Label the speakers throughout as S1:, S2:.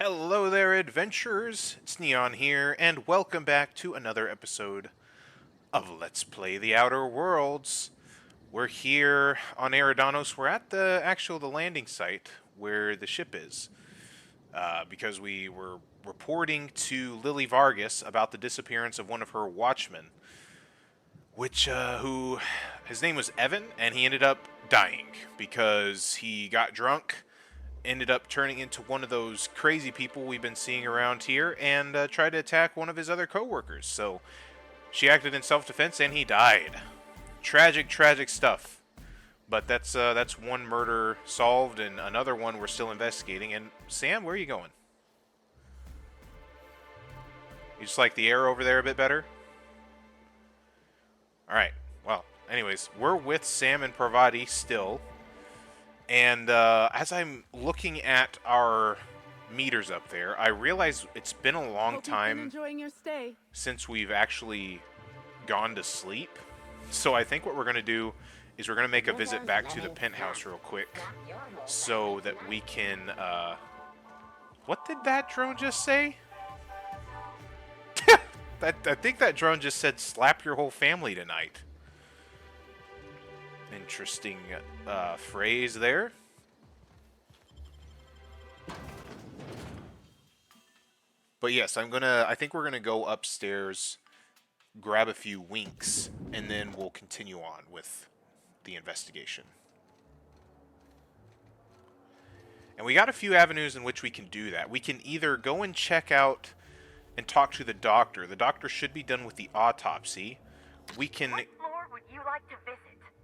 S1: Hello there, adventurers! It's Neon here, and welcome back to another episode of Let's Play the Outer Worlds. We're here on Eridanos. We're at the landing site where the ship is, because we were reporting to Lily Vargas about the disappearance of one of her watchmen, who his name was Evan, and he ended up dying because he got drunk, ended up turning into one of those crazy people we've been seeing around here, and tried to attack one of his other co-workers. So she acted in self-defense, and he died. Tragic, tragic stuff. But that's one murder solved, and another one we're still investigating. And Sam, where are you going? You just like the air over there a bit better? Alright, well, anyways, we're with Sam and Parvati still. And as I'm looking at our meters up there, I realize it's been a long time
S2: enjoying your stay.
S1: since we've actually gone to sleep. So I think what we're going to do is we're going to make a visit back to the penthouse real quick so that we can... what did that drone just say? I think that drone just said, slap your whole family tonight. Interesting phrase there. But yes, I think we're gonna go upstairs, grab a few winks, and then we'll continue on with the investigation. And we got a few avenues in which we can do that. We can either go and check out and talk to the doctor. The doctor should be done with the autopsy. We can...
S3: What floor would you like to visit?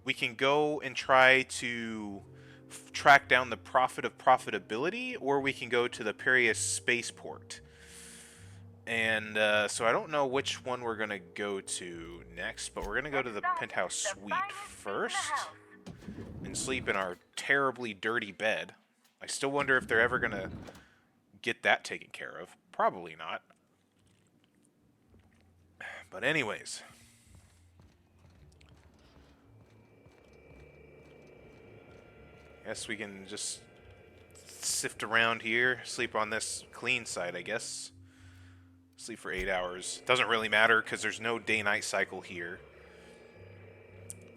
S1: We can go and try to track down the Prophet of Profitability, or we can go to the Piraeus Spaceport. And so I don't know which one we're going to go to next, but we're going to go to the penthouse suite first and sleep in our terribly dirty bed. I still wonder if they're ever going to get that taken care of. Probably not. But anyways... Guess we can just sift around here, sleep on this clean side, I guess. Sleep for 8 hours. Doesn't really matter because there's no day-night cycle here.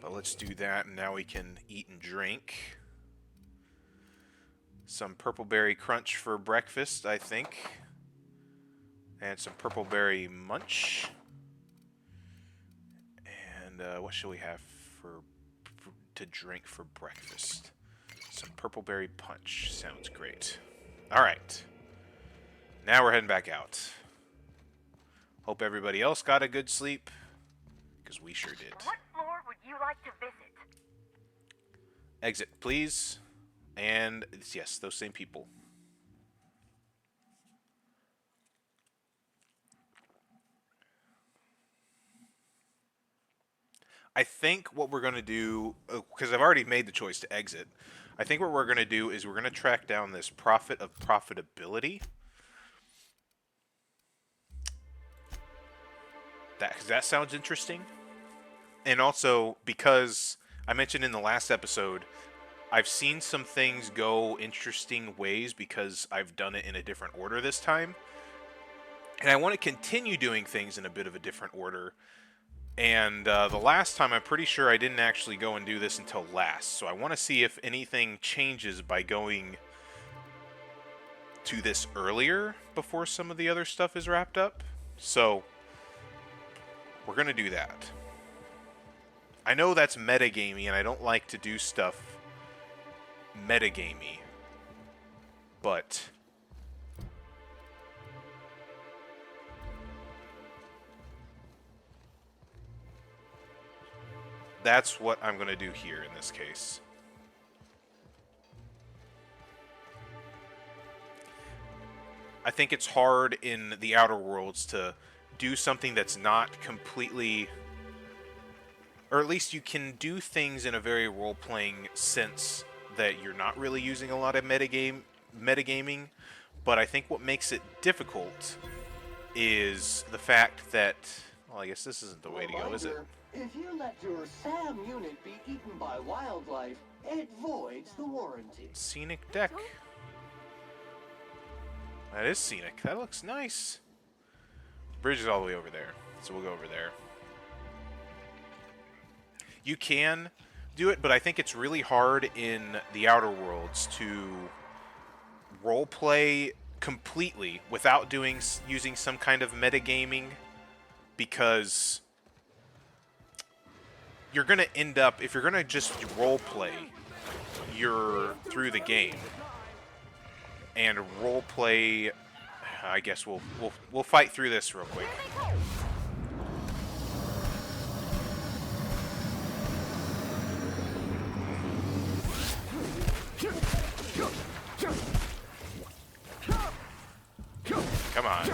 S1: But let's do that, and now we can eat and drink. Some purple berry crunch for breakfast, I think. And some purple berry munch. And what should we have to drink for breakfast? Some purple berry punch. Sounds great. Alright. Now we're heading back out. Hope everybody else got a good sleep. Because we sure did.
S3: What floor would you like to visit?
S1: Exit, please. And, yes, those same people. I think what we're going to do, because I've already made the choice to exit, I think what we're going to do is we're going to track down this Prophet of Profitability. That sounds interesting. And also, because I mentioned in the last episode, I've seen some things go interesting ways because I've done it in a different order this time. And I want to continue doing things in a bit of a different order. And the last time, I'm pretty sure I didn't actually go and do this until last. So I want to see if anything changes by going to this earlier before some of the other stuff is wrapped up. So we're going to do that. I know that's metagamey, and I don't like to do stuff metagamey. But... that's what I'm going to do here in this case. I think it's hard in the Outer Worlds to do something that's not completely... or at least you can do things in a very role-playing sense that you're not really using a lot of metagaming, but I think what makes it difficult is the fact that... well, I guess this isn't the way to go, is it?
S4: If you let your SAM unit be eaten by wildlife, it voids the warranty.
S1: Scenic deck. That is scenic. That looks nice. Bridge is all the way over there, so we'll go over there. You can do it, but I think it's really hard in the Outer Worlds to roleplay completely without using some kind of metagaming, because you're going to end up, if you're going to just roleplay, you're through the game. And roleplay, I guess we'll fight through this real quick. Come on.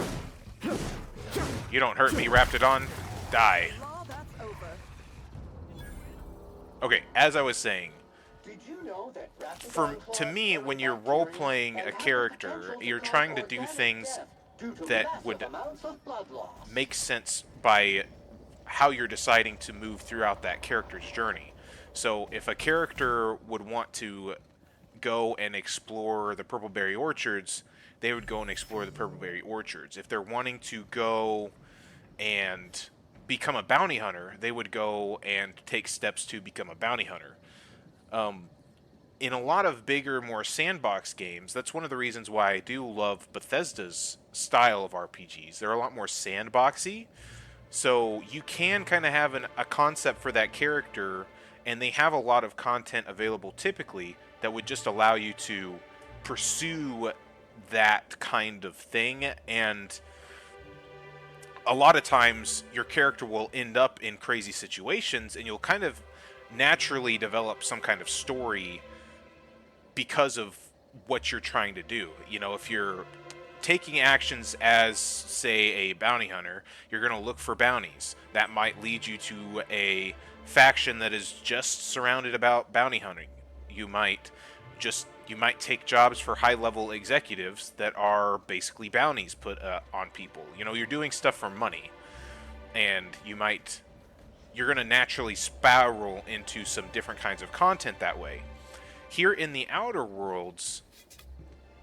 S1: You don't hurt me, Raptidon. Die. Okay, as I was saying,
S4: Did you know that
S1: to me, when you're role-playing a character, you're trying to do things that would make sense by how you're deciding to move throughout that character's journey. So if a character would want to go and explore the Purpleberry Orchards, they would go and explore the Purpleberry Orchards. If they're wanting to go and become a bounty hunter, they would go and take steps to become a bounty hunter. In a lot of bigger, more sandbox games, that's one of the reasons why I do love Bethesda's style of RPGs. They're a lot more sandboxy, so you can kind of have a concept for that character, and they have a lot of content available typically that would just allow you to pursue that kind of thing. And a lot of times your character will end up in crazy situations, and you'll kind of naturally develop some kind of story because of what you're trying to do. You know, if you're taking actions as, say, a bounty hunter, you're going to look for bounties. That might lead you to a faction that is just surrounded about bounty hunting. You might take jobs for high-level executives that are basically bounties put on people. You know, you're doing stuff for money, and you're going to naturally spiral into some different kinds of content that way. Here in the Outer Worlds,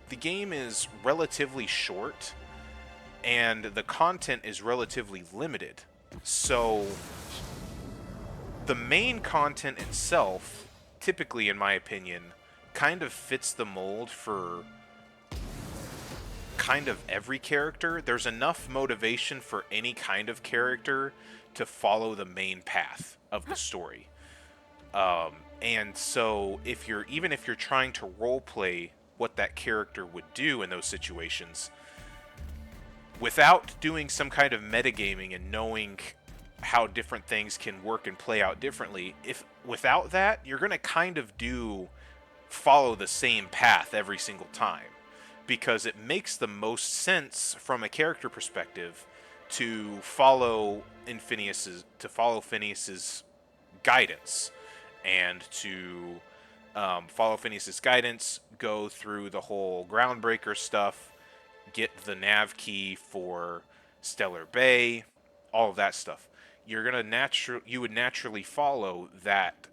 S1: the game is relatively short, and the content is relatively limited. So the main content itself, typically in my opinion, kind of fits the mold for kind of every character. There's enough motivation for any kind of character to follow the main path of the story. And so even if you're trying to roleplay what that character would do in those situations, without doing some kind of metagaming and knowing how different things can work and play out differently, without that, you're going to kind of follow the same path every single time, because it makes the most sense from a character perspective to follow Phineas's guidance, and to follow Phineas's guidance, go through the whole Groundbreaker stuff, get the nav key for Stellar Bay, all of that stuff. You would naturally follow that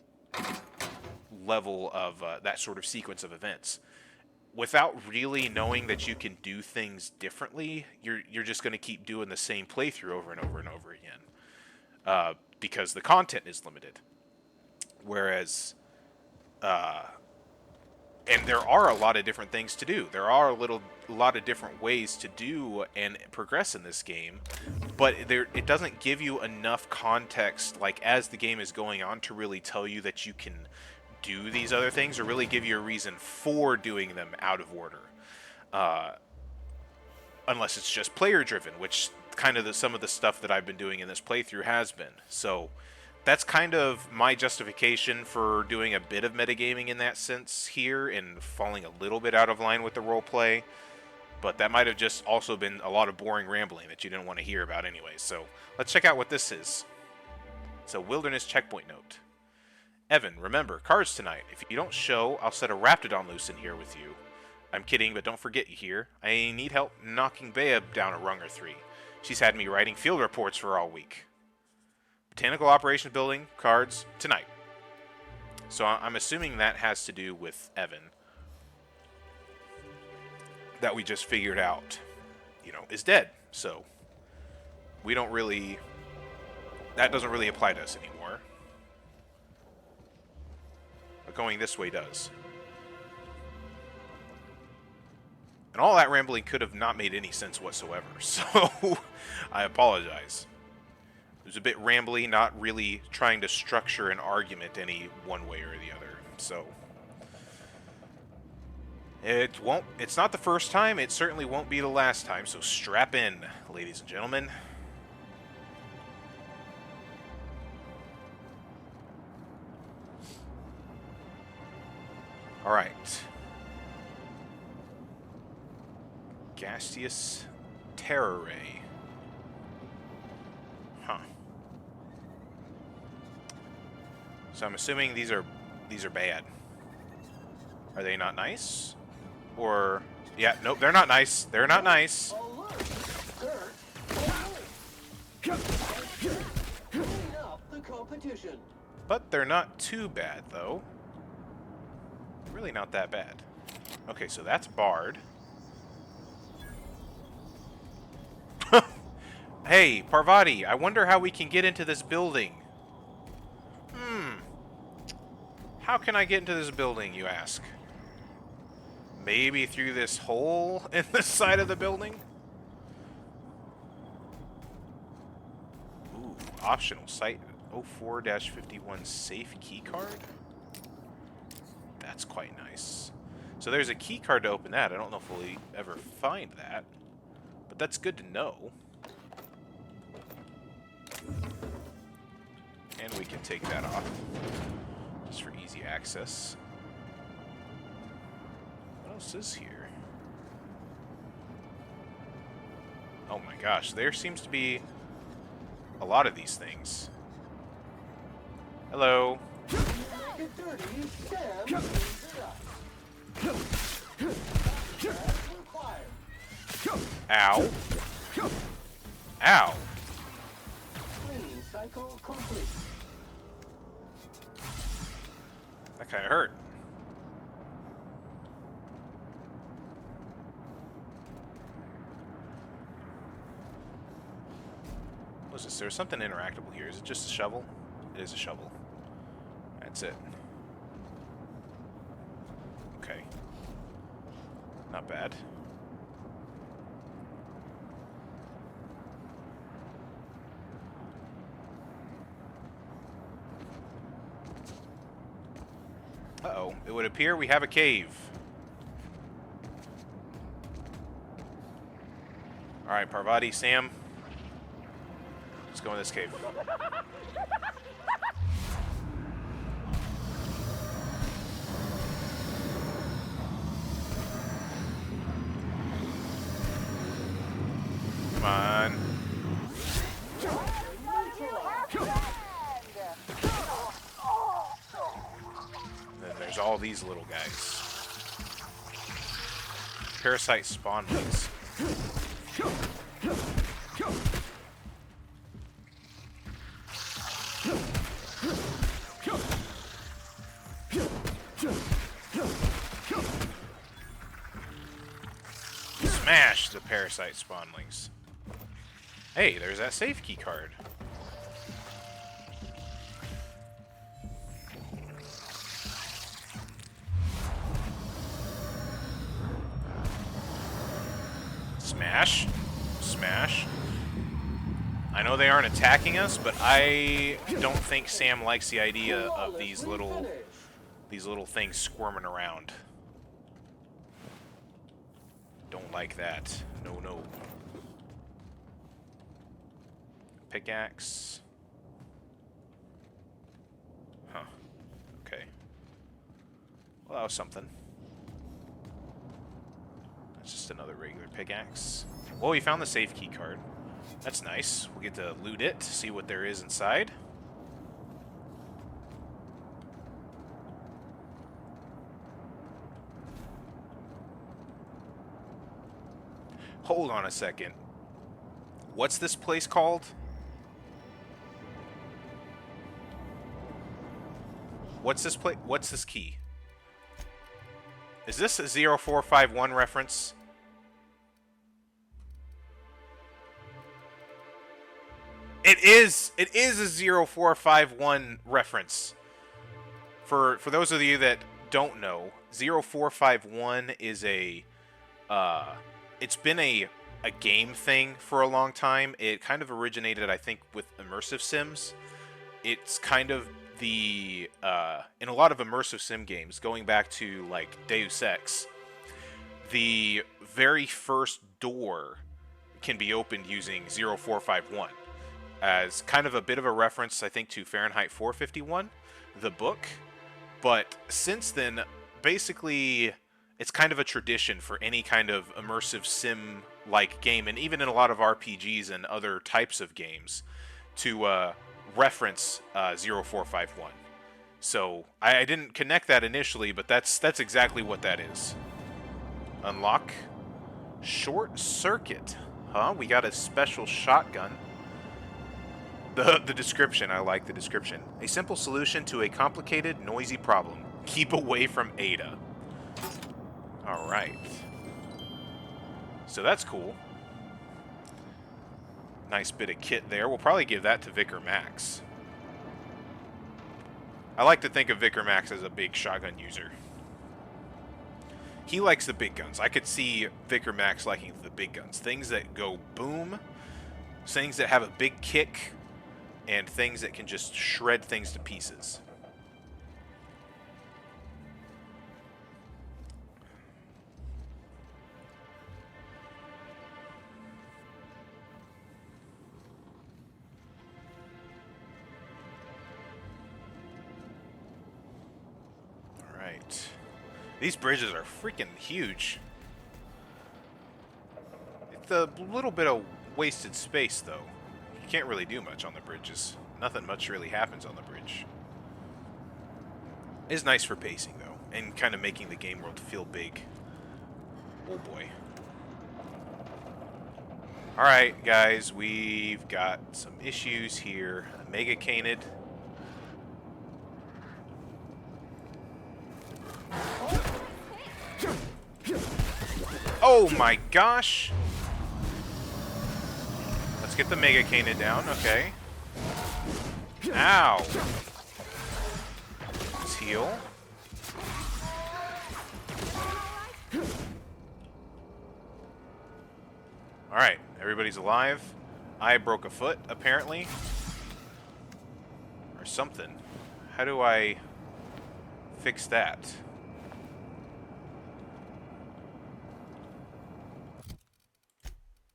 S1: level of that sort of sequence of events. Without really knowing that you can do things differently, you're just going to keep doing the same playthrough over and over and over again, because the content is limited. Whereas, and there are a lot of different things to do. There are a lot of different ways to do and progress in this game, but it doesn't give you enough context, like as the game is going on, to really tell you that you can do these other things, or really give you a reason for doing them out of order. Unless it's just player driven, which kind of some of the stuff that I've been doing in this playthrough has been. So that's kind of my justification for doing a bit of metagaming in that sense here, and falling a little bit out of line with the roleplay. But that might have just also been a lot of boring rambling that you didn't want to hear about anyway. So let's check out what this is. It's a wilderness checkpoint note. Evan, remember, cards tonight. If you don't show, I'll set a Raptidon loose in here with you. I'm kidding, but don't forget, you hear? I need help knocking Bea down a rung or three. She's had me writing field reports for all week. Botanical Operations Building, cards, tonight. So I'm assuming that has to do with Evan. that we just figured out, is dead. So we don't really... That doesn't really apply to us anymore. But going this way does. And all that rambling could have not made any sense whatsoever. So I apologize. It was a bit rambly, not really trying to structure an argument any one way or the other. So it's not the first time, it certainly won't be the last time, so strap in, ladies and gentlemen. Alright. Gaseous Terror Ray. Huh. So I'm assuming these are bad. Are they not nice? Or yeah, nope, they're not nice. They're not nice. But they're not too bad though. Really not that bad. Okay, so that's barred. Hey, Parvati, I wonder how we can get into this building. How can I get into this building, you ask? Maybe through this hole in the side of the building? Ooh, optional site 04-51 safe keycard? That's quite nice. So there's a keycard to open that. I don't know if we'll ever find that, but that's good to know. And we can take that off, just for easy access. What else is here? Oh my gosh, there seems to be a lot of these things. Hello. Ow. Ow. That kind of hurt. What is this? There's something interactable here. Is it just a shovel? It is a shovel. That's it. Okay. Not bad. Uh-oh. It would appear we have a cave. Alright, Parvati, Sam. Let's go in this cave. Come on. Then there's all these little guys. Parasite spawnlings. Smash the parasite spawnlings. Hey, there's that safe key card. Smash. Smash. I know they aren't attacking us, but I don't think Sam likes the idea of these little things squirming around. Don't like that. No, no. Pickaxe. Huh. Okay. Well, that was something. That's just another regular pickaxe. Well, we found the safe key card. That's nice. We'll get to loot it, see what there is inside. Hold on a second. What's this place called? What's this place? What's this key? Is this a 0451 reference? It is a 0451 reference. For those of you that don't know, 0451 is it's been a game thing for a long time. It kind of originated, I think, with immersive sims. It's kind of the in a lot of immersive sim games, going back to like Deus Ex, the very first door can be opened using 0451 as kind of a bit of a reference, I think, to Fahrenheit 451, the book. But since then, basically, it's kind of a tradition for any kind of immersive sim-like game, and even in a lot of RPGs and other types of games, to reference 0451. So I didn't connect that initially, but that's exactly what that is. Unlock short circuit. Huh? We got a special shotgun. The description, I like the description. A simple solution to a complicated, noisy problem. Keep away from Ada. Alright. So that's cool. Nice bit of kit there. We'll probably give that to Vicar Max. I like to think of Vicar Max as a big shotgun user. He likes the big guns. I could see Vicar Max liking the big guns. Things that go boom. Things that have a big kick. And things that can just shred things to pieces. Alright. These bridges are freaking huge. It's a little bit of wasted space, though. Can't really do much on the bridges. Nothing much really happens on the bridge. It's nice for pacing, though, and kind of making the game world feel big. Oh boy. Alright, guys, we've got some issues here. A Mega Canid. Oh my gosh! Let's get the Mega Canid down, okay. Ow! Let's heal. Alright, everybody's alive. I broke a foot, apparently. Or something. How do I fix that?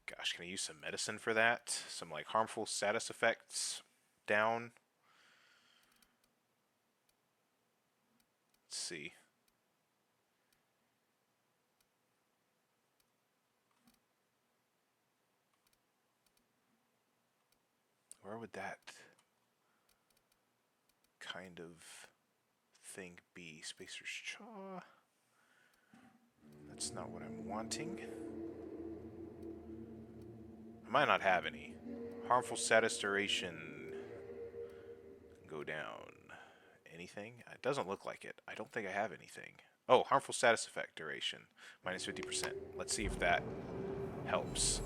S1: Gosh, can I use some medicine for that? Some, like, harmful status effects down? Let's see. Where would that kind of thing be? Spacer's Chaw? That's not what I'm wanting. I might not have any. Harmful status duration. Go down. Anything? It doesn't look like it. I don't think I have anything. Oh, harmful status effect duration. Minus 50%. Let's see if that helps.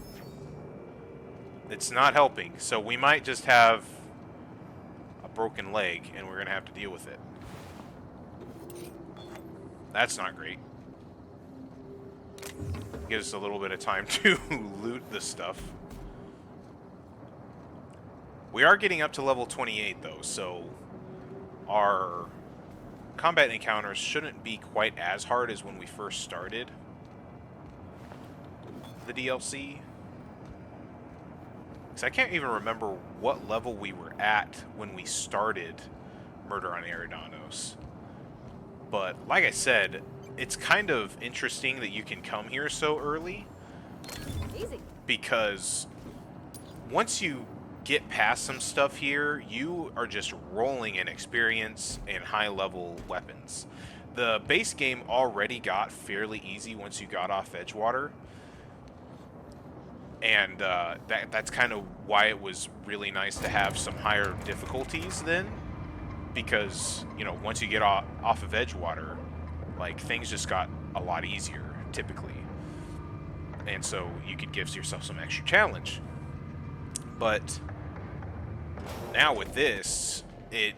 S1: It's not helping, so we might just have a broken leg, and we're going to have to deal with it. That's not great. Gives us a little bit of time to loot the stuff. We are getting up to level 28, though, so our combat encounters shouldn't be quite as hard as when we first started the DLC. Because I can't even remember what level we were at when we started Murder on Eridanos. But, like I said, it's kind of interesting that you can come here so early.
S2: Easy.
S1: Because once you get past some stuff here, you are just rolling in experience and high-level weapons. The base game already got fairly easy once you got off Edgewater. And that's kind of why it was really nice to have some higher difficulties then. Because, you know, once you get off of Edgewater, like, things just got a lot easier, typically. And so you could give yourself some extra challenge. But Now with this, it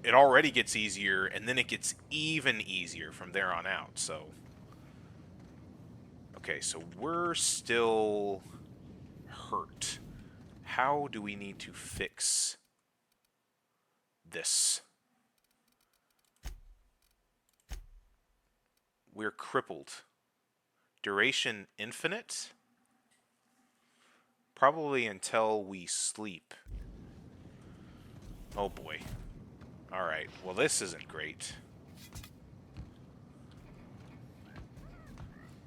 S1: already gets easier, and then it gets even easier from there on out. So, okay, so we're still hurt. How do we need to fix this? We're crippled. Duration infinite? Probably until we sleep. Oh boy. Alright, well this isn't great.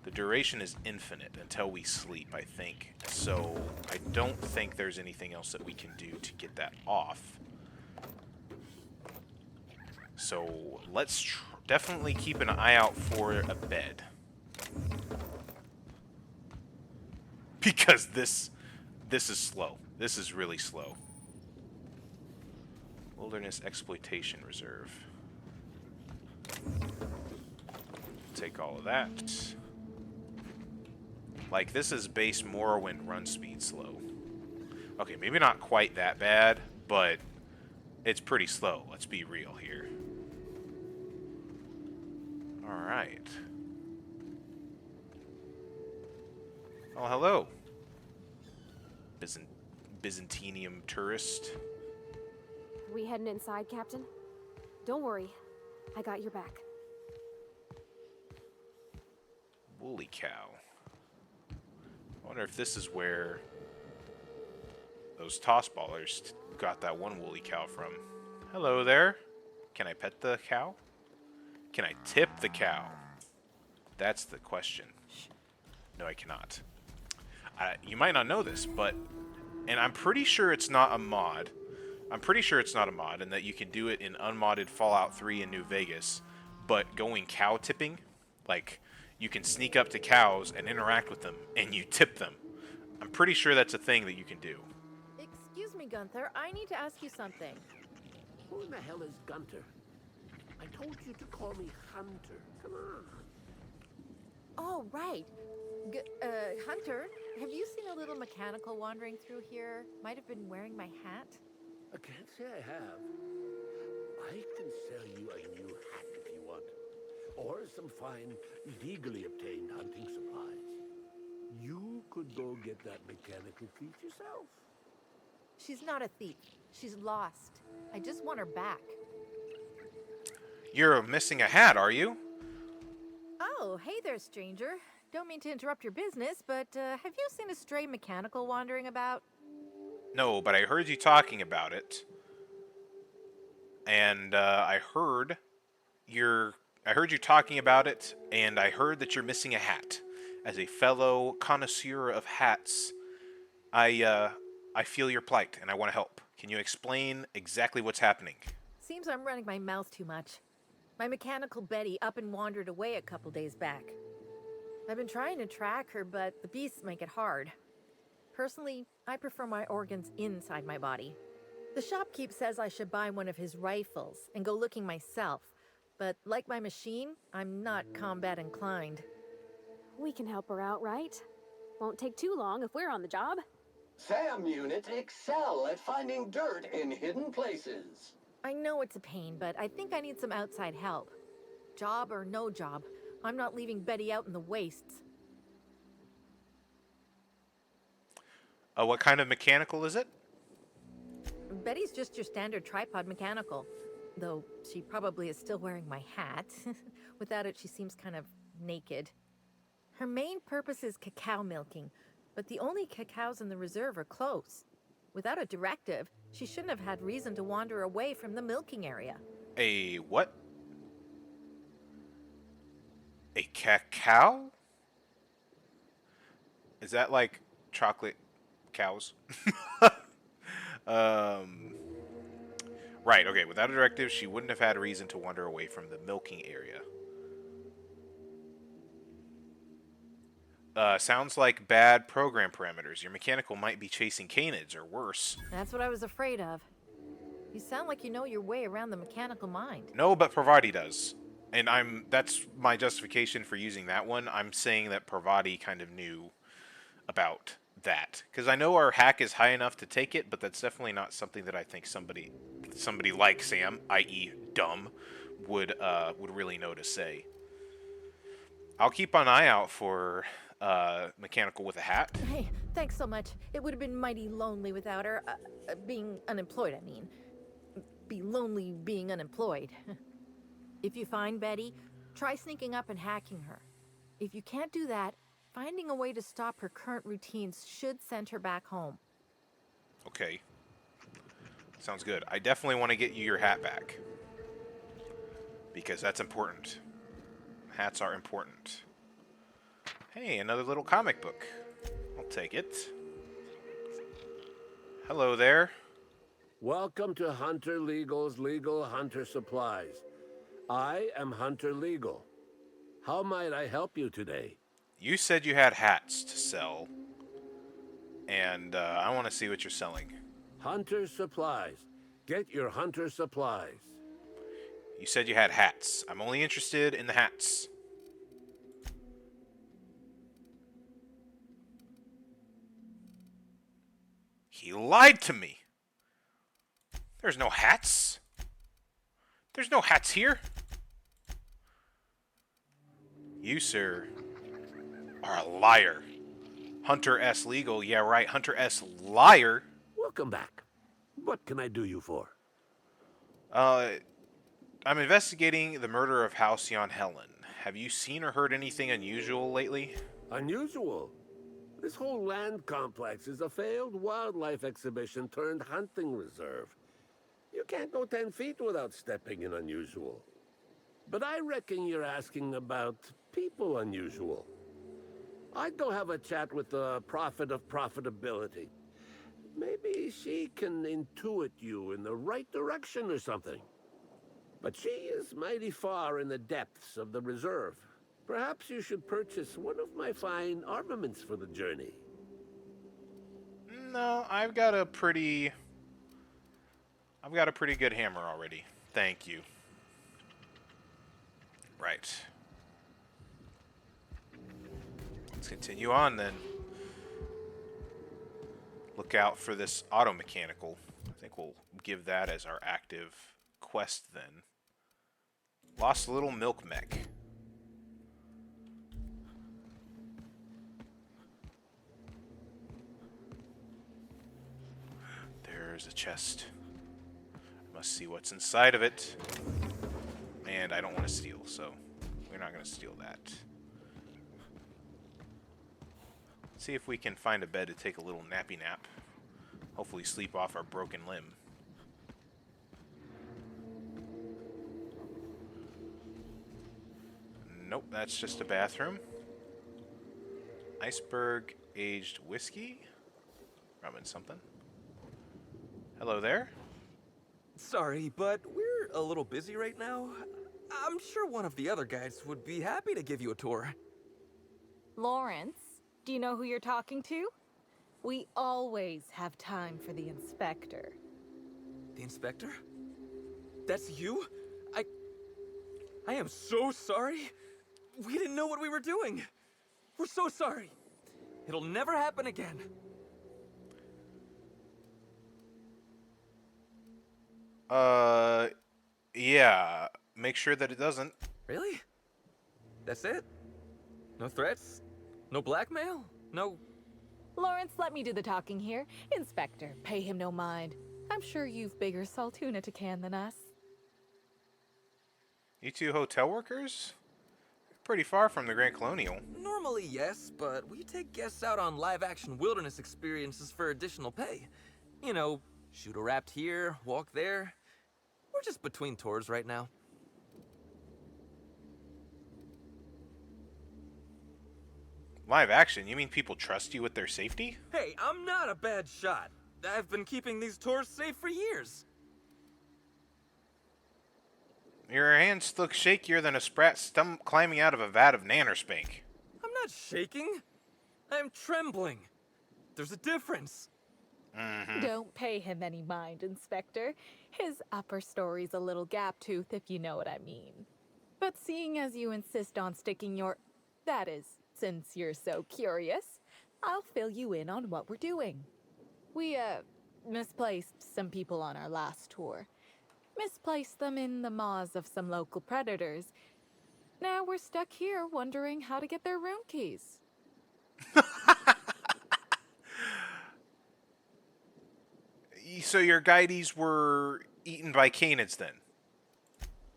S1: The duration is infinite until we sleep, I think. So, I don't think there's anything else that we can do to get that off. So, let's definitely keep an eye out for a bed. Because this is slow. This is really slow. Wildlife Exploitation Reserve. Take all of that. Like, this is base Morrowind run speed slow. Okay, maybe not quite that bad, but it's pretty slow. Let's be real here. Alright. Oh, hello. Byzantinium tourist.
S2: We heading inside, Captain? Don't worry. I got your back.
S1: Woolly cow. I wonder if this is where those toss ballers got that one woolly cow from. Hello there. Can I pet the cow? Can I tip the cow? That's the question. No, I cannot. You might not know this, but... And I'm pretty sure it's not a mod. I'm pretty sure it's not a mod, and that you can do it in unmodded Fallout 3 in New Vegas, but going cow tipping, like, you can sneak up to cows and interact with them, and you tip them. I'm pretty sure that's a thing that you can do.
S5: Excuse me, Gunther. I need to ask you something.
S6: Who in the hell is Gunter? I told you to call me Hunter. Come on.
S5: Oh, right. Hunter, have you seen a little mechanical wandering through here? Might have been wearing my hat.
S6: I can't say I have. I can sell you a new hat if you want. Or some fine, legally obtained hunting supplies. You could go get that mechanical thief yourself.
S5: She's not a thief. She's lost. I just want her back.
S1: You're missing a hat, are you?
S5: Oh, hey there, stranger. Don't mean to interrupt your business, but have you seen a stray mechanical wandering about?
S1: No, but I heard you talking about it. And I heard you talking about it, and I heard that you're missing a hat. As a fellow connoisseur of hats, I feel your plight, and I want to help. Can you explain exactly what's happening?
S5: Seems I'm running my mouth too much. My mechanical Betty up and wandered away a couple days back. I've been trying to track her, but the beasts make it hard. Personally, I prefer my organs inside my body. The shopkeep says I should buy one of his rifles and go looking myself, but like my machine, I'm not combat inclined.
S2: We can help her out, right? Won't take too long if we're on the job.
S4: SAM units excel at finding dirt in hidden places.
S5: I know it's a pain, but I think I need some outside help. Job or no job, I'm not leaving Betty out in the wastes.
S1: What kind of mechanical is it?
S5: Betty's just your standard tripod mechanical, though she probably is still wearing my hat. Without it, she seems kind of naked. Her main purpose is cacao milking, but the only cacaos in the reserve are close. Without a directive, she shouldn't have had reason to wander away from the milking area.
S1: A what? A cacao? Is that like chocolate cows? Right, okay. Without a directive, she wouldn't have had a reason to wander away from the milking area. Sounds like bad program parameters. Your mechanical might be chasing Canids, or worse.
S5: That's what I was afraid of. You sound like you know your way around the mechanical mind.
S1: No, but Parvati does. And that's my justification for using that one. I'm saying that Parvati kind of knew about that, because I know our hack is high enough to take it, but that's definitely not something that I think somebody like Sam, i.e., dumb, would really know to say. I'll keep an eye out for mechanical with a hat.
S5: Hey, thanks so much. It would have been mighty lonely without her. Being unemployed, I mean. Be lonely being unemployed. If you find Betty, try sneaking up and hacking her. If you can't do that, finding a way to stop her current routines should send her back home.
S1: Okay. Sounds good. I definitely want to get you your hat back, because that's important. Hats are important. Hey, another little comic book. I'll take it. Hello there.
S6: Welcome to Hunter Legal's Legal Hunter Supplies. I am Hunter Legal. How might I help you today?
S1: You said you had hats to sell, and I want to see what you're selling.
S6: Hunter Supplies. Get your Hunter Supplies.
S1: You said you had hats. I'm only interested in the hats. He lied to me. There's no hats. There's no hats here. You, sir, are a liar. Hunter S. Legal. Yeah, right. Hunter S. Liar.
S6: Welcome back. What can I do you for?
S1: I'm investigating the murder of Halcyon Helen. Have you seen or heard anything unusual lately?
S6: Unusual? This whole land complex is a failed wildlife exhibition turned hunting reserve. You can't go 10 feet without stepping in unusual. But I reckon you're asking about people unusual. I'd go have a chat with the prophet of profitability. Maybe she can intuit you in the right direction or something. But she is mighty far in the depths of the reserve. Perhaps you should purchase one of my fine armaments for the journey.
S1: No, I've got a pretty good hammer already. Thank you. Right. Let's continue on then. Look out for this auto mechanical. I think we'll give that as our active quest then. Lost Little Milk Mech. There's a chest. I must see what's inside of it. And I don't want to steal, so we're not going to steal that. See if we can find a bed to take a little nappy nap. Hopefully sleep off our broken limb. Nope, that's just a bathroom. Iceberg aged whiskey. Rubbing something. Hello there.
S7: Sorry, but we're a little busy right now. I'm sure one of the other guys would be happy to give you a tour.
S8: Lawrence, do you know who you're talking to? We always have time for the inspector.
S7: The inspector? That's you? I am so sorry. We didn't know what we were doing. We're so sorry. It'll never happen again.
S1: Yeah. Make sure that it doesn't.
S7: Really? That's it? No threats? No blackmail? No...
S8: Lawrence, let me do the talking here. Inspector, pay him no mind. I'm sure you've bigger saltuna to can than us.
S1: You two hotel workers? Pretty far from the Grand Colonial.
S7: Normally, yes, but we take guests out on live-action wilderness experiences for additional pay. You know, shoot a raft here, walk there. We're just between tours right now.
S1: Live action? You mean people trust you with their safety?
S7: Hey, I'm not a bad shot. I've been keeping these tours safe for years.
S1: Your hands look shakier than a sprat climbing out of a vat of nannerspank.
S7: I'm not shaking. I'm trembling. There's a difference.
S8: Don't pay him any mind, Inspector. His upper story's a little gap-toothed, if you know what I mean. But seeing as you insist on sticking your... That is, since you're so curious, I'll fill you in on what we're doing. We, misplaced some people on our last tour. Misplaced them in the maws of some local predators. Now we're stuck here wondering how to get their room keys.
S1: So your guides were eaten by Canids then?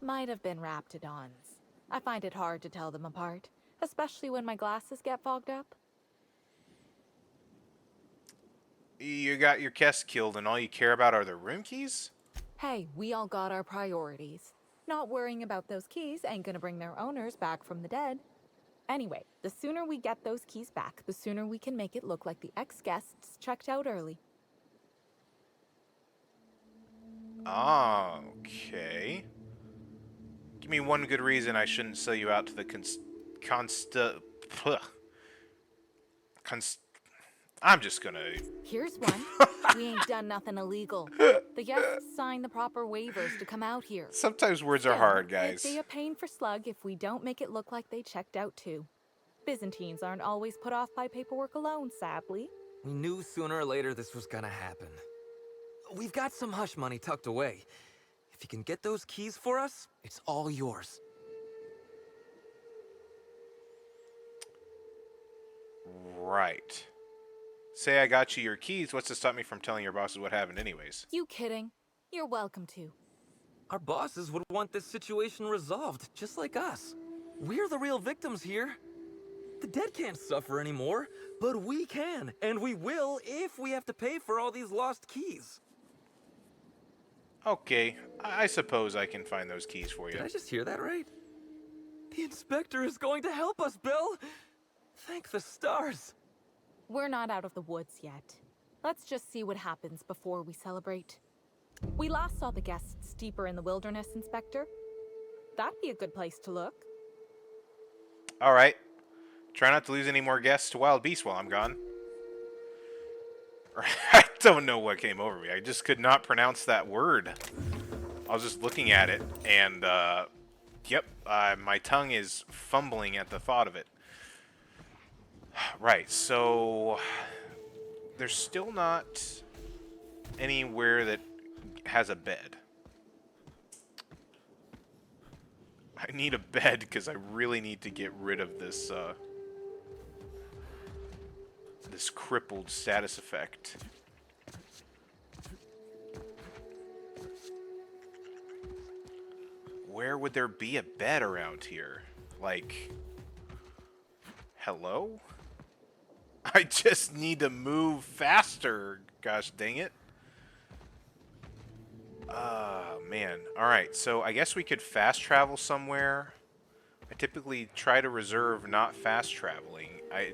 S8: Might have been raptidons. I find it hard to tell them apart, especially when my glasses get fogged up.
S1: You got your guests killed and all you care about are the room keys?
S8: Hey, we all got our priorities. Not worrying about those keys ain't gonna bring their owners back from the dead. Anyway, the sooner we get those keys back, the sooner we can make it look like the ex-guests checked out early.
S1: Ah, okay. Give me one good reason I shouldn't sell you out to the I'm just gonna...
S8: Here's one. We ain't done nothing illegal. The guests signed the proper waivers to come out here.
S1: Sometimes words are
S8: Still,
S1: hard, guys.
S8: It'd be a pain for Slug if we don't make it look like they checked out too. Byzantines aren't always put off by paperwork alone, sadly.
S7: We knew sooner or later this was gonna happen. We've got some hush money tucked away. If you can get those keys for us, it's all yours.
S1: Right. Say I got you your keys, what's to stop me from telling your bosses what happened anyways?
S8: You kidding? You're welcome to.
S7: Our bosses would want this situation resolved, just like us. We're the real victims here. The dead can't suffer anymore, but we can, and we will if we have to pay for all these lost keys.
S1: Okay, I suppose I can find those keys for you.
S7: Did I just hear that right? The inspector is going to help us, Bill! Thank the stars!
S8: We're not out of the woods yet. Let's just see what happens before we celebrate. We last saw the guests deeper in the wilderness, Inspector. That'd be a good place to look.
S1: Alright. Try not to lose any more guests to wild beasts while I'm gone. I don't know what came over me. I just could not pronounce that word. I was just looking at it, and, yep, my tongue is fumbling at the thought of it. Right, so there's still not anywhere that has a bed. I need a bed because I really need to get rid of this, this crippled status effect. Where would there be a bed around here? Like, hello? I just need to move faster, gosh dang it. Man. Alright, so I guess we could fast travel somewhere. I typically try to reserve not fast traveling. I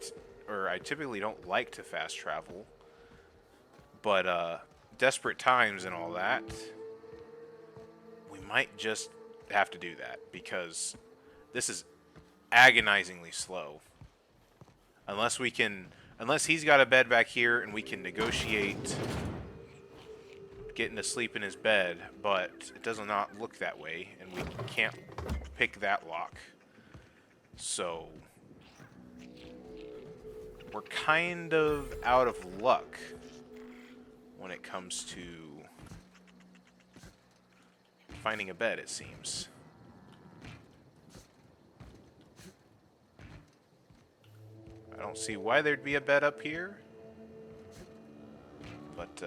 S1: typically don't like to fast travel. But, desperate times and all that, we might just have to do that because this is agonizingly slow. Unless he's got a bed back here and we can negotiate getting to sleep in his bed, but it does not look that way, and we can't pick that lock. So we're kind of out of luck when it comes to finding a bed, it seems. I don't see why there'd be a bed up here, but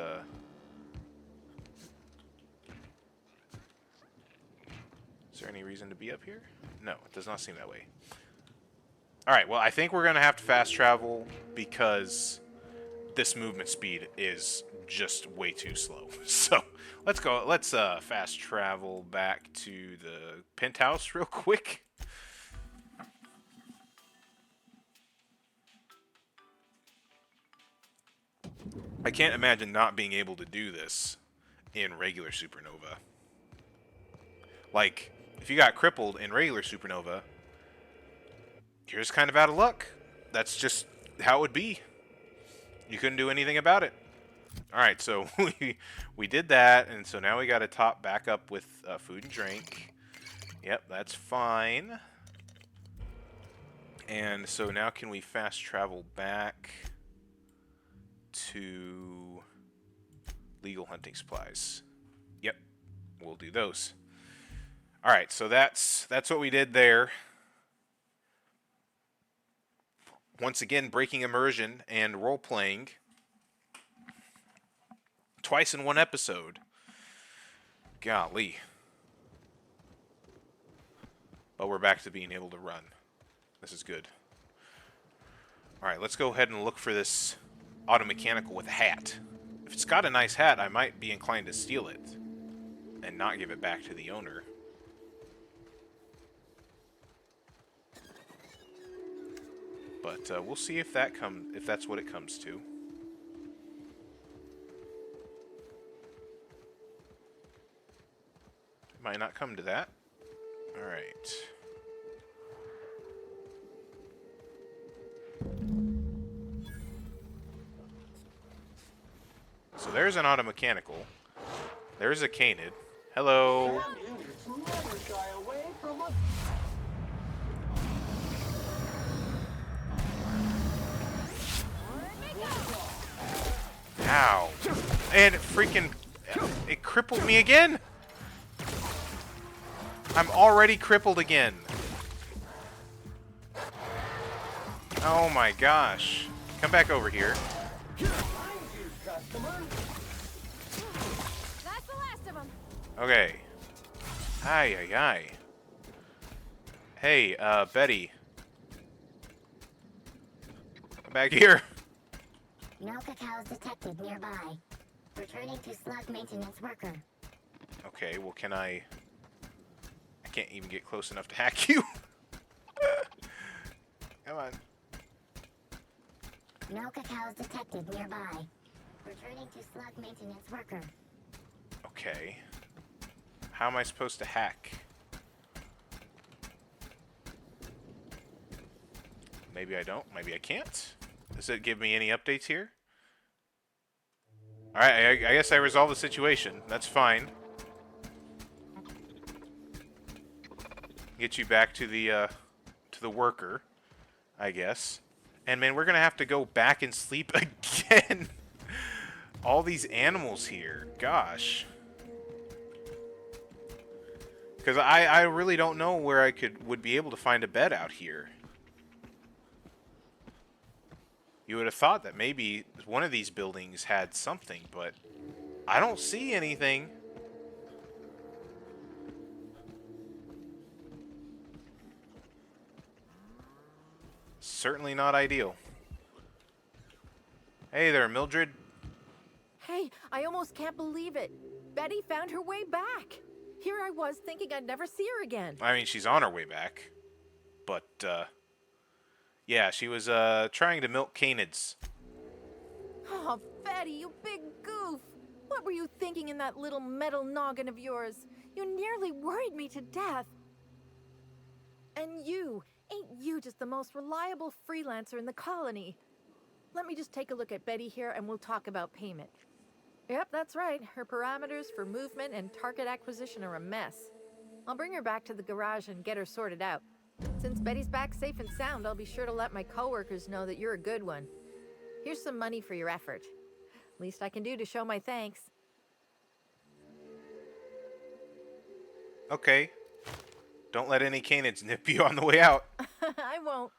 S1: is there any reason to be up here? No, it does not seem that way. Alright, well, I think we're going to have to fast travel because this movement speed is just way too slow. So, let's go. Let's fast travel back to the penthouse real quick. I can't imagine not being able to do this in regular Supernova. Like, if you got crippled in regular Supernova, you're just kind of out of luck. That's just how it would be. You couldn't do anything about it. Alright, so we did that, and so now we got to top back up with food and drink. Yep, that's fine. And so now can we fast travel back? to legal hunting supplies. Yep, we'll do those. All right, so that's what we did there. Once again, breaking immersion and role-playing twice in one episode. Golly. But we're back to being able to run. This is good. Alright, let's go ahead and look for this automechanical with a hat. If it's got a nice hat, I might be inclined to steal it and not give it back to the owner. But we'll see if that's what it comes to. Might not come to that. Alright. So there's an automechanical. There's a Canid. Hello.
S4: Units never shy away from a...
S1: Ow. And it crippled me again. I'm already crippled again. Oh my gosh. Come back over here.
S2: That's the last of them.
S1: Okay. Ay, ay, ay. Hey, Betty. Come back here.
S9: No cacaos detected nearby. Returning to slug maintenance worker.
S1: Okay, well, I can't even get close enough to hack you. Come on.
S9: No cacaos detected nearby. Returning to slug maintenance worker.
S1: Okay. How am I supposed to hack? Maybe I don't. Maybe I can't. Does it give me any updates here? Alright, I guess I resolved the situation. That's fine. Get you back to the worker, I guess. And man, we're gonna have to go back and sleep again. All these animals here. Gosh. Because I really don't know where I would be able to find a bed out here. You would have thought that maybe one of these buildings had something, but I don't see anything. Certainly not ideal. Hey there, Mildred.
S5: Hey, I almost can't believe it. Betty found her way back. Here I was thinking I'd never see her again.
S1: I mean, she's on her way back. But, yeah, she was, trying to milk Canids.
S5: Oh, Betty, you big goof. What were you thinking in that little metal noggin of yours? You nearly worried me to death. And ain't you just the most reliable freelancer in the colony? Let me just take a look at Betty here and we'll talk about payment. Yep, that's right. Her parameters for movement and target acquisition are a mess. I'll bring her back to the garage and get her sorted out. Since Betty's back safe and sound, I'll be sure to let my coworkers know that you're a good one. Here's some money for your effort. Least I can do to show my thanks.
S1: Okay. Don't let any Canids nip you on the way out.
S5: I won't.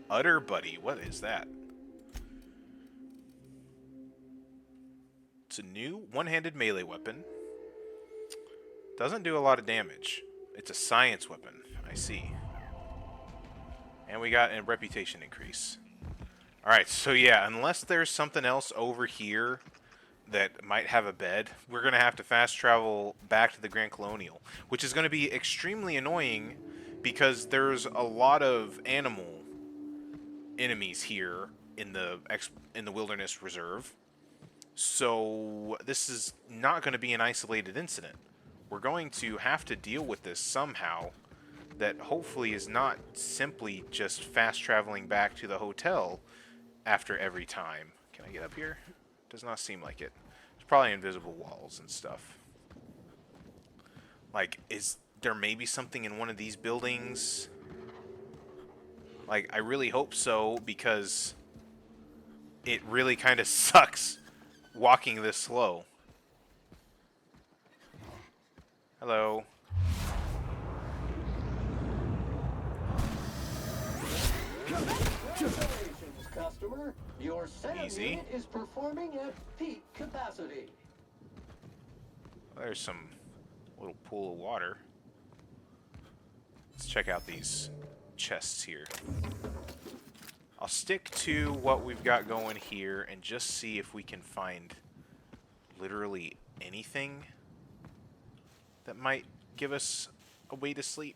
S1: Utter Buddy, what is that? It's a new one-handed melee weapon. Doesn't do a lot of damage. It's a science weapon, I see. And we got a reputation increase. Alright, so yeah, unless there's something else over here that might have a bed, we're going to have to fast travel back to the Grand Colonial, which is going to be extremely annoying because there's a lot of animal enemies here in the Wilderness Reserve. So this is not going to be an isolated incident. We're going to have to deal with this somehow that hopefully is not simply just fast traveling back to the hotel after every time. Can I get up here? Does not seem like it. There's probably invisible walls and stuff. Like, is there maybe something in one of these buildings? Like, I really hope so, because it really kind of sucks walking this slow. Hello.
S4: Congratulations, customer. Your setup
S1: Easy.
S4: unit is performing at peak capacity.
S1: There's some little pool of water. Let's check out these chests here. I'll stick to what we've got going here and just see if we can find literally anything that might give us a way to sleep.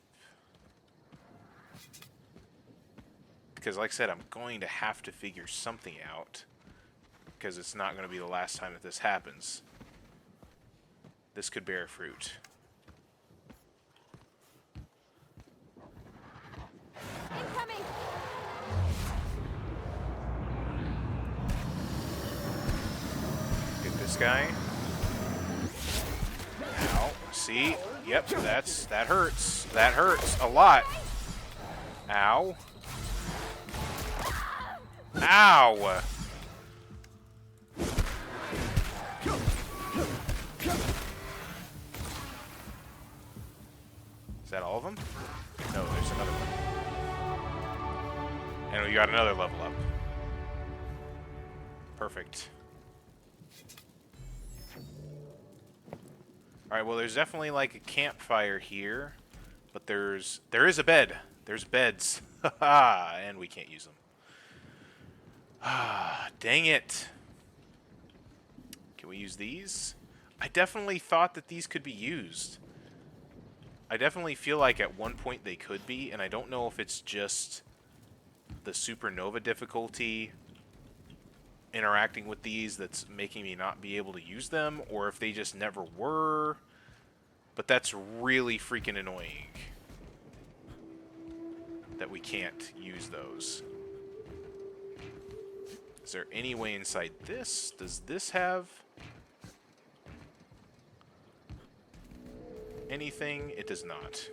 S1: Because like I said, I'm going to have to figure something out, because it's not going to be the last time that this happens. This could bear fruit.
S2: Incoming!
S1: Get this guy. Ow. See? Yep, that hurts. That hurts a lot. Ow. Ow! Is that all of them? No, there's another one. And we got another level up. Perfect. Alright, well there's definitely like a campfire here. But there is a bed. There's beds. Haha, and we can't use them. Ah, dang it. Can we use these? I definitely thought that these could be used. I definitely feel like at one point they could be, and I don't know if it's just the supernova difficulty interacting with these that's making me not be able to use them, or if they just never were. But that's really freaking annoying that we can't use those. Is there any way inside this? Does this have anything? It does not.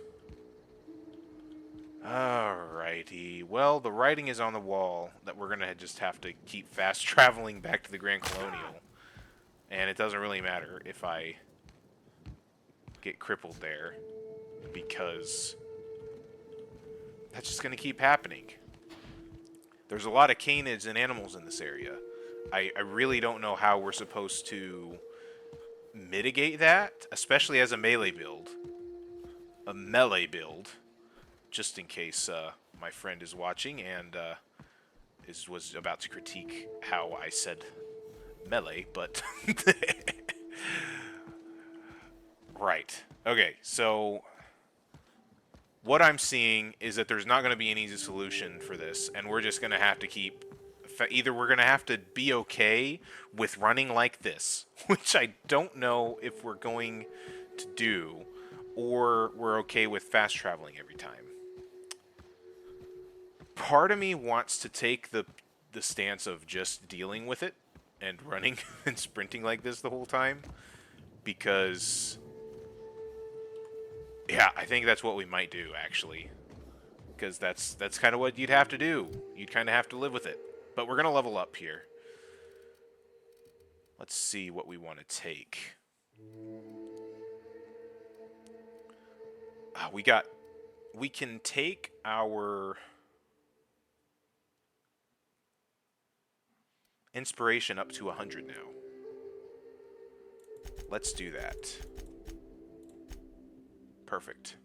S1: Alrighty. Well, the writing is on the wall that we're going to just have to keep fast traveling back to the Grand Colonial. And it doesn't really matter if I get crippled there, because that's just going to keep happening. There's a lot of canids and animals in this area. I really don't know how we're supposed to mitigate that, especially as a melee build. A melee build, just in case my friend is watching and was about to critique how I said melee, but... Right. Okay, so... what I'm seeing is that there's not going to be an easy solution for this, and we're just going to have to keep... either we're going to have to be okay with running like this, which I don't know if we're going to do, or we're okay with fast traveling every time. Part of me wants to take the stance of just dealing with it and running and sprinting like this the whole time, because... yeah, I think that's what we might do, actually. Because that's kind of what you'd have to do. You'd kind of have to live with it. But we're going to level up here. Let's see what we want to take. We can take our inspiration up to 100 now. Let's do that. Perfect.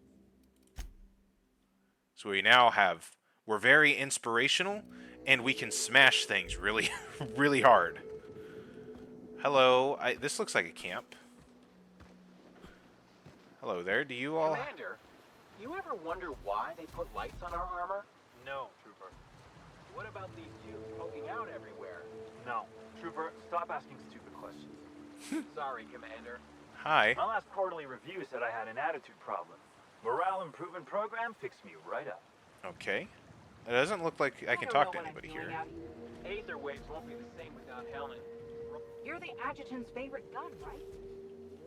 S1: So we now have... we're very inspirational, and we can smash things really, really hard. Hello. This looks like a camp. Hello there. Do you all...
S10: Commander, you ever wonder why they put lights on our armor?
S11: No, Trooper.
S10: What about these tubes poking out everywhere?
S11: No. Trooper, stop asking stupid questions.
S10: Sorry, Commander.
S1: Hi.
S11: My last quarterly review said I had an attitude problem. Morale improvement program fixed me right up.
S1: Okay. It doesn't look like I can talk to anybody here.
S10: Aether waves won't be the same without Helen.
S3: You're the adjutant's favorite gun, right?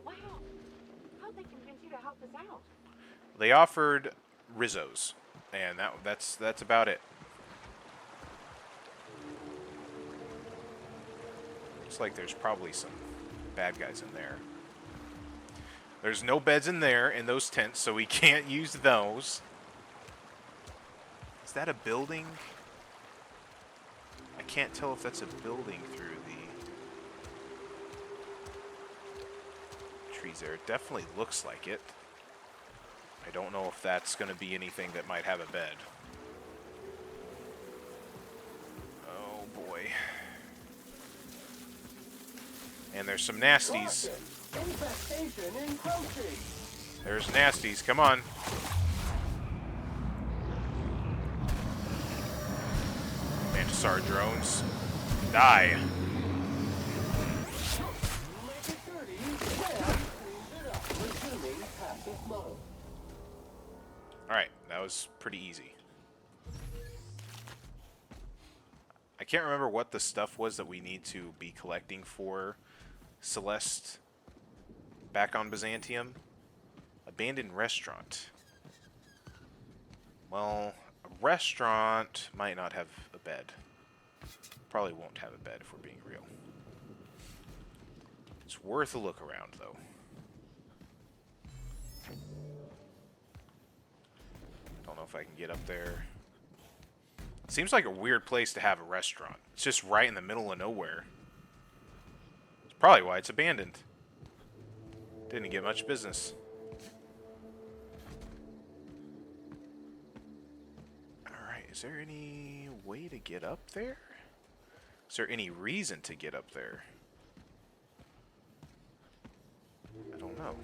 S3: Wow. How'd they convince you to help us out?
S1: They offered Rizzos, and that's about it. Looks like there's probably some bad guys in there. There's no beds in there, in those tents, so we can't use those. Is that a building? I can't tell if that's a building through the trees there. It definitely looks like it. I don't know if that's going to be anything that might have a bed. Oh boy. And there's some nasties.
S4: Infestation encroaching.
S1: There's nasties. Come on. Mantisaur drones. Die.
S4: Make it dirty, then cleans it up, resuming passive mode.
S1: Alright, that was pretty easy. I can't remember what the stuff was that we need to be collecting for Celeste back on Byzantium. Abandoned restaurant. Well, a restaurant might not have a bed. Probably won't have a bed if we're being real. It's worth a look around, though. Don't know if I can get up there. Seems like a weird place to have a restaurant. It's just right in the middle of nowhere. It's probably why it's abandoned. Didn't get much business. Alright, is there any way to get up there? Is there any reason to get up there? I don't know.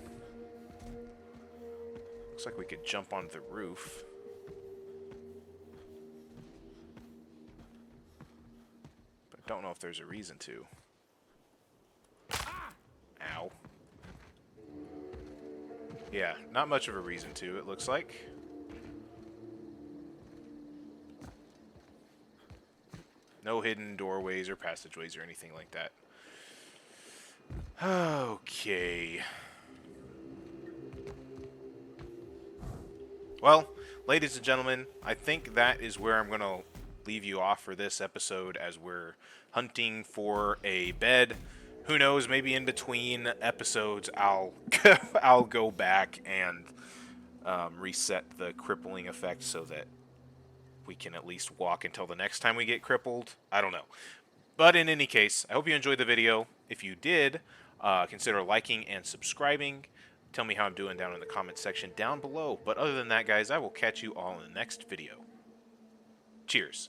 S1: Looks like we could jump on the roof. But I don't know if there's a reason to. Ow. Yeah, not much of a reason to, it looks like. No hidden doorways or passageways or anything like that. Okay. Well, ladies and gentlemen, I think that is where I'm going to leave you off for this episode as we're hunting for a bed. Who knows, maybe in between episodes I'll I'll go back and reset the crippling effect so that we can at least walk until the next time we get crippled. I don't know. But in any case, I hope you enjoyed the video. If you did, consider liking and subscribing. Tell me how I'm doing down in the comments section down below. But other than that, guys, I will catch you all in the next video. Cheers.